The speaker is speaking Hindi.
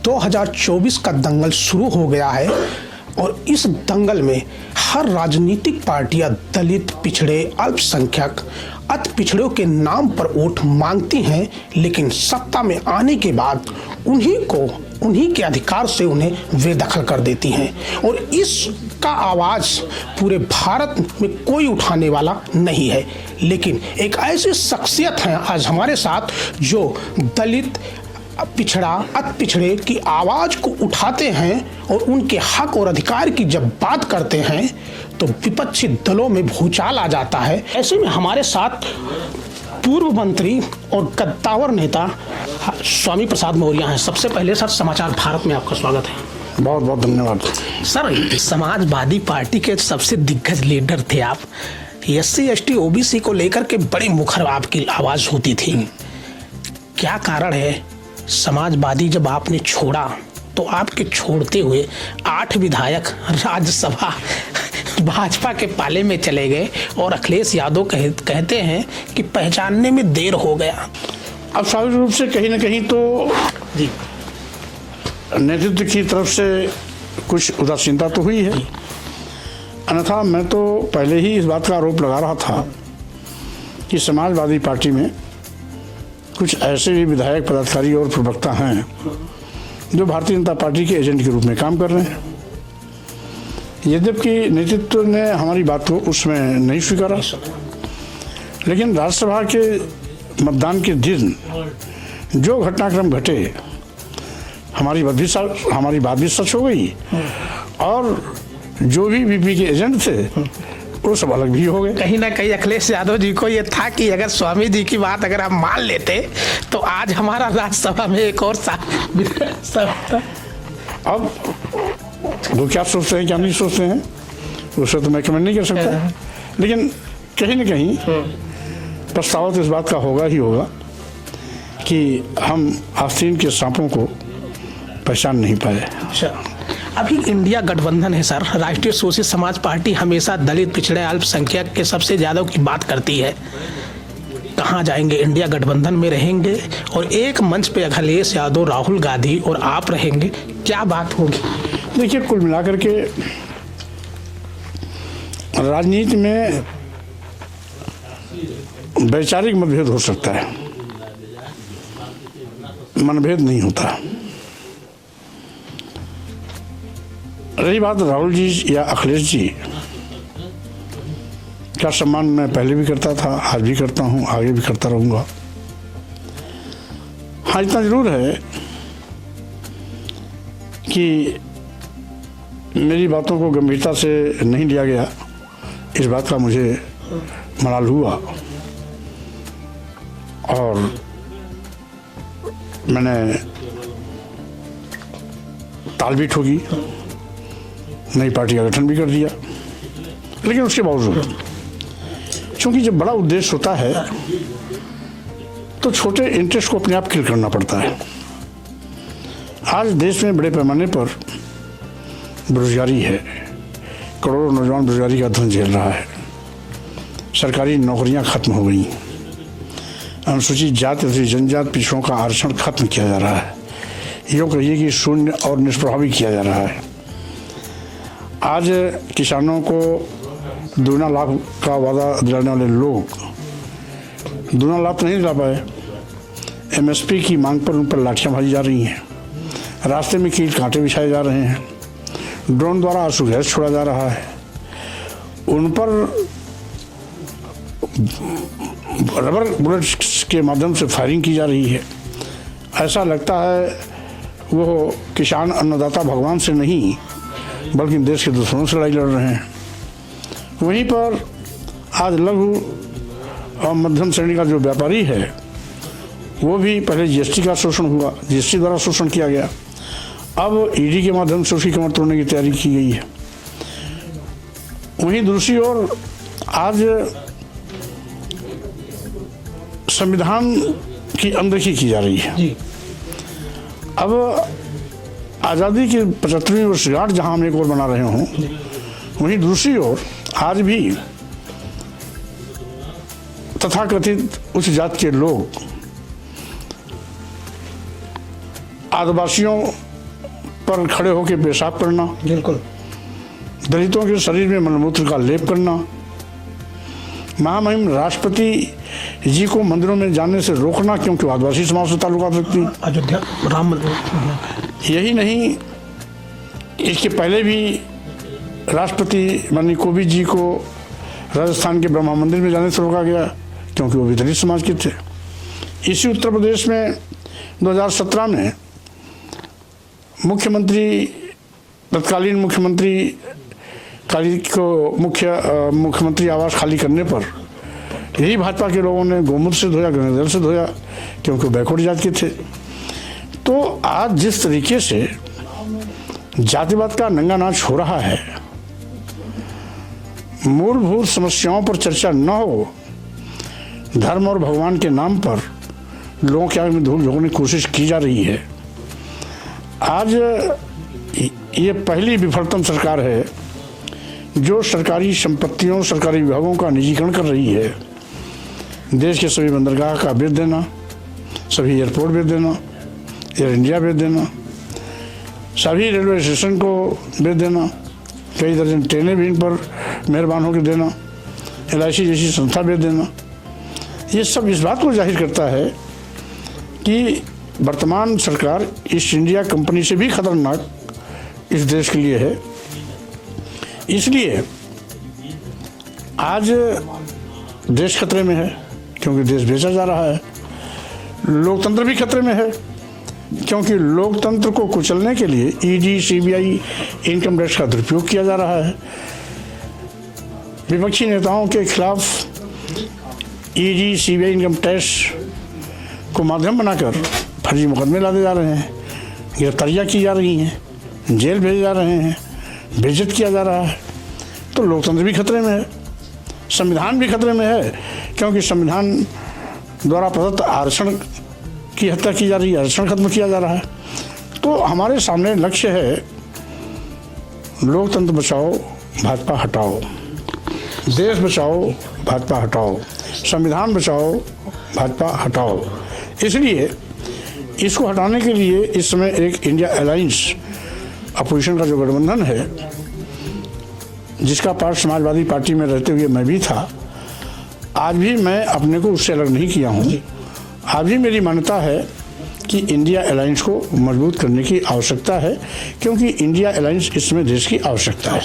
2024 का दंगल शुरू हो गया है और इस दंगल में हर राजनीतिक पार्टियां दलित, पिछड़े, अल्पसंख्यक, अति पिछड़ों के नाम पर वोट मांगती हैं, लेकिन सत्ता में आने के बाद उन्हीं के अधिकार से उन्हें बेदखल कर देती हैं और इसका आवाज़ पूरे भारत में कोई उठाने वाला नहीं है। लेकिन एक ऐसी शख्सियत है आज हमारे साथ जो दलित, पिछड़ा, अति पिछड़े की आवाज़ को उठाते हैं और उनके हक और अधिकार की जब बात करते हैं तो विपक्षी दलों में भूचाल आ जाता है। ऐसे में हमारे साथ पूर्व मंत्री और कद्दावर नेता स्वामी प्रसाद मौर्य हैं। सबसे पहले सर, समाचार भारत में आपका स्वागत है। बहुत बहुत धन्यवाद सर। समाजवादी पार्टी के सबसे दिग्गज लीडर थे आप। SC ST OBC को लेकर के बड़ी मुखर आपकी आवाज़ होती थी। क्या कारण है? समाजवादी जब आपने छोड़ा तो आपके छोड़ते हुए 8 विधायक राज्यसभा भाजपा के पाले में चले गए और अखिलेश यादव कहते हैं कि पहचानने में देर हो गया। अब स्वाभाविक रूप से कहीं ना कहीं तो जी नेतृत्व की तरफ से कुछ उदासीनता तो हुई है, अन्यथा मैं तो पहले ही इस बात का आरोप लगा रहा था कि समाजवादी पार्टी में कुछ ऐसे भी विधायक, पदाधिकारी और प्रवक्ता हैं जो भारतीय जनता पार्टी के एजेंट के रूप में काम कर रहे हैं। यद्यपि नेतृत्व ने हमारी बात को उसमें नहीं स्वीकारा, लेकिन राज्यसभा के मतदान के दिन जो घटनाक्रम घटे, हमारी बात भी सच हो गई और जो भी VP के एजेंट थे वो सब अलग भी हो गए। कहीं ना कहीं अखिलेश यादव जी को ये था कि अगर स्वामी जी की बात अगर हम मान लेते तो आज हमारा राज्यसभा में एक और अब वो क्या सोचते हैं, क्या नहीं सोचते हैं, उससे तो मैं कमेंट नहीं कर सकता, लेकिन कहीं ना कहीं पछतावा तो इस बात का होगा ही होगा कि हम आस्तीन के सांपों को पहचान नहीं पाए। अभी इंडिया गठबंधन है सर। राष्ट्रीय सोशलिस्ट समाज पार्टी हमेशा दलित, पिछड़े, अल्पसंख्यक के सबसे ज़्यादा की बात करती है। कहाँ जाएंगे? इंडिया गठबंधन में रहेंगे और एक मंच पे अखिलेश यादव, राहुल गांधी और आप रहेंगे, क्या बात होगी? देखिए, कुल मिलाकर के राजनीति में वैचारिक मतभेद हो सकता है, मनभेद नहीं होता। रही बात राहुल जी या अखिलेश जी का सम्मान मैं पहले भी करता था, आज भी करता हूँ, आगे भी करता रहूँगा। हाँ, इतना जरूर है कि मेरी बातों को गंभीरता से नहीं लिया गया, इस बात का मुझे मलाल हुआ और मैंने ताल भी ठोकी, नई पार्टी का गठन भी कर दिया। लेकिन उसके बावजूद क्योंकि जब बड़ा उद्देश्य होता है तो छोटे इंटरेस्ट को अपने आप किल करना पड़ता है। आज देश में बड़े पैमाने पर बेरोजगारी है, करोड़ों नौजवान बेरोजगारी का धन झेल रहा है, सरकारी नौकरियां खत्म हो गई, अनुसूचित जाति, जनजाति, पिछड़ों का आरक्षण खत्म किया जा रहा है, यूँ कहिए कि शून्य और निष्प्रभावी किया जा रहा है। आज किसानों को दूना लाभ का वादा दिलाने वाले लोग दूना लाभ तो नहीं दिला पाए। MSP की मांग पर उन पर लाठियाँ भाजी जा रही हैं, रास्ते में कीट कांटे बिछाए जा रहे हैं, ड्रोन द्वारा आंसू गैस छोड़ा जा रहा है, उन पर रबर बुलेट्स के माध्यम से फायरिंग की जा रही है। ऐसा लगता है वो किसान अन्नदाता भगवान से नहीं बल्कि देश के दुश्मनों से लड़ाई लड़ रहे हैं। वहीं पर आज लघु और मध्यम श्रेणी का जो व्यापारी है वो भी पहले GST का शोषण हुआ, GST द्वारा शोषण किया गया, अब ED के माध्यम से उसकी कमर तोड़ने की तैयारी की गई है। वहीं दूसरी ओर आज संविधान की अनदेखी की जा रही है। अब आज़ादी की 75वीं वर्षगांठ जहां हम एक और मना रहे हों, वहीं दूसरी ओर आज भी तथाकथित उच्च जाति के लोग आदिवासियों पर खड़े होकर पेशाब करना, बिल्कुल, दलितों के शरीर में मलमूत्र का लेप करना, महामहिम राष्ट्रपति जी को मंदिरों में जाने से रोकना क्योंकि आदिवासी समाज से ताल्लुकात रखती हैं। अयोध्या राम मंदिर, यही नहीं, इसके पहले भी राष्ट्रपति माननीय कोविंद जी को राजस्थान के ब्रह्मा मंदिर में जाने से रोका गया क्योंकि वो भी दलित समाज के थे। इसी उत्तर प्रदेश में 2017 में मुख्यमंत्री, तत्कालीन मुख्यमंत्री को मुख्यमंत्री आवास खाली करने पर यही भाजपा के लोगों ने गोमूत्र से धोया, गंगाजल से धोया क्योंकि बैकवर्ड जात के थे। तो आज जिस तरीके से जातिवाद का नंगा नाच हो रहा है, मूलभूत समस्याओं पर चर्चा न हो, धर्म और भगवान के नाम पर लोगों के आग में धूल झोंकने की कोशिश की जा रही है। आज ये पहली विफलतम सरकार है जो सरकारी संपत्तियों, सरकारी विभागों का निजीकरण कर रही है। देश के सभी बंदरगाह का बेच देना, सभी एयरपोर्ट बेच देना, एयर इंडिया बेच देना, सभी रेलवे स्टेशन को बेच देना, कई दर्जन ट्रेनें भी इन पर मेहरबान होकर देना, LIC जैसी संस्था बेच देना। ये सब इस बात को जाहिर करता है कि वर्तमान सरकार ईस्ट इंडिया कंपनी से भी खतरनाक इस देश के लिए है। इसलिए आज देश खतरे में है क्योंकि देश बेचा जा रहा है। लोकतंत्र भी खतरे में है क्योंकि लोकतंत्र को कुचलने के लिए ED, CBI, इनकम टैक्स का दुरुपयोग किया जा रहा है। विपक्षी नेताओं के खिलाफ ED, CBI, इनकम टैक्स को माध्यम बनाकर फर्जी मुकदमे लादे जा रहे हैं, गिरफ्तारियाँ की जा रही हैं, जेल भेजे जा रहे हैं, बेइज्जत किया जा रहा है। तो लोकतंत्र भी खतरे में है, संविधान भी खतरे में है क्योंकि संविधान द्वारा प्रदत्त आरक्षण की हत्या की जा रही है, आरक्षण खत्म किया जा रहा है। तो हमारे सामने लक्ष्य है लोकतंत्र बचाओ, भाजपा हटाओ, देश बचाओ, भाजपा हटाओ, संविधान बचाओ, भाजपा हटाओ। इसलिए इसको हटाने के लिए इस समय एक इंडिया अलायंस अपोजिशन का जो गठबंधन है, जिसका पार्ट समाजवादी पार्टी में रहते हुए मैं भी था, आज भी मैं अपने को उससे अलग नहीं किया हूँ। आज भी मेरी मान्यता है कि इंडिया अलायंस को मजबूत करने की आवश्यकता है क्योंकि इंडिया अलायंस इसमें देश की आवश्यकता है।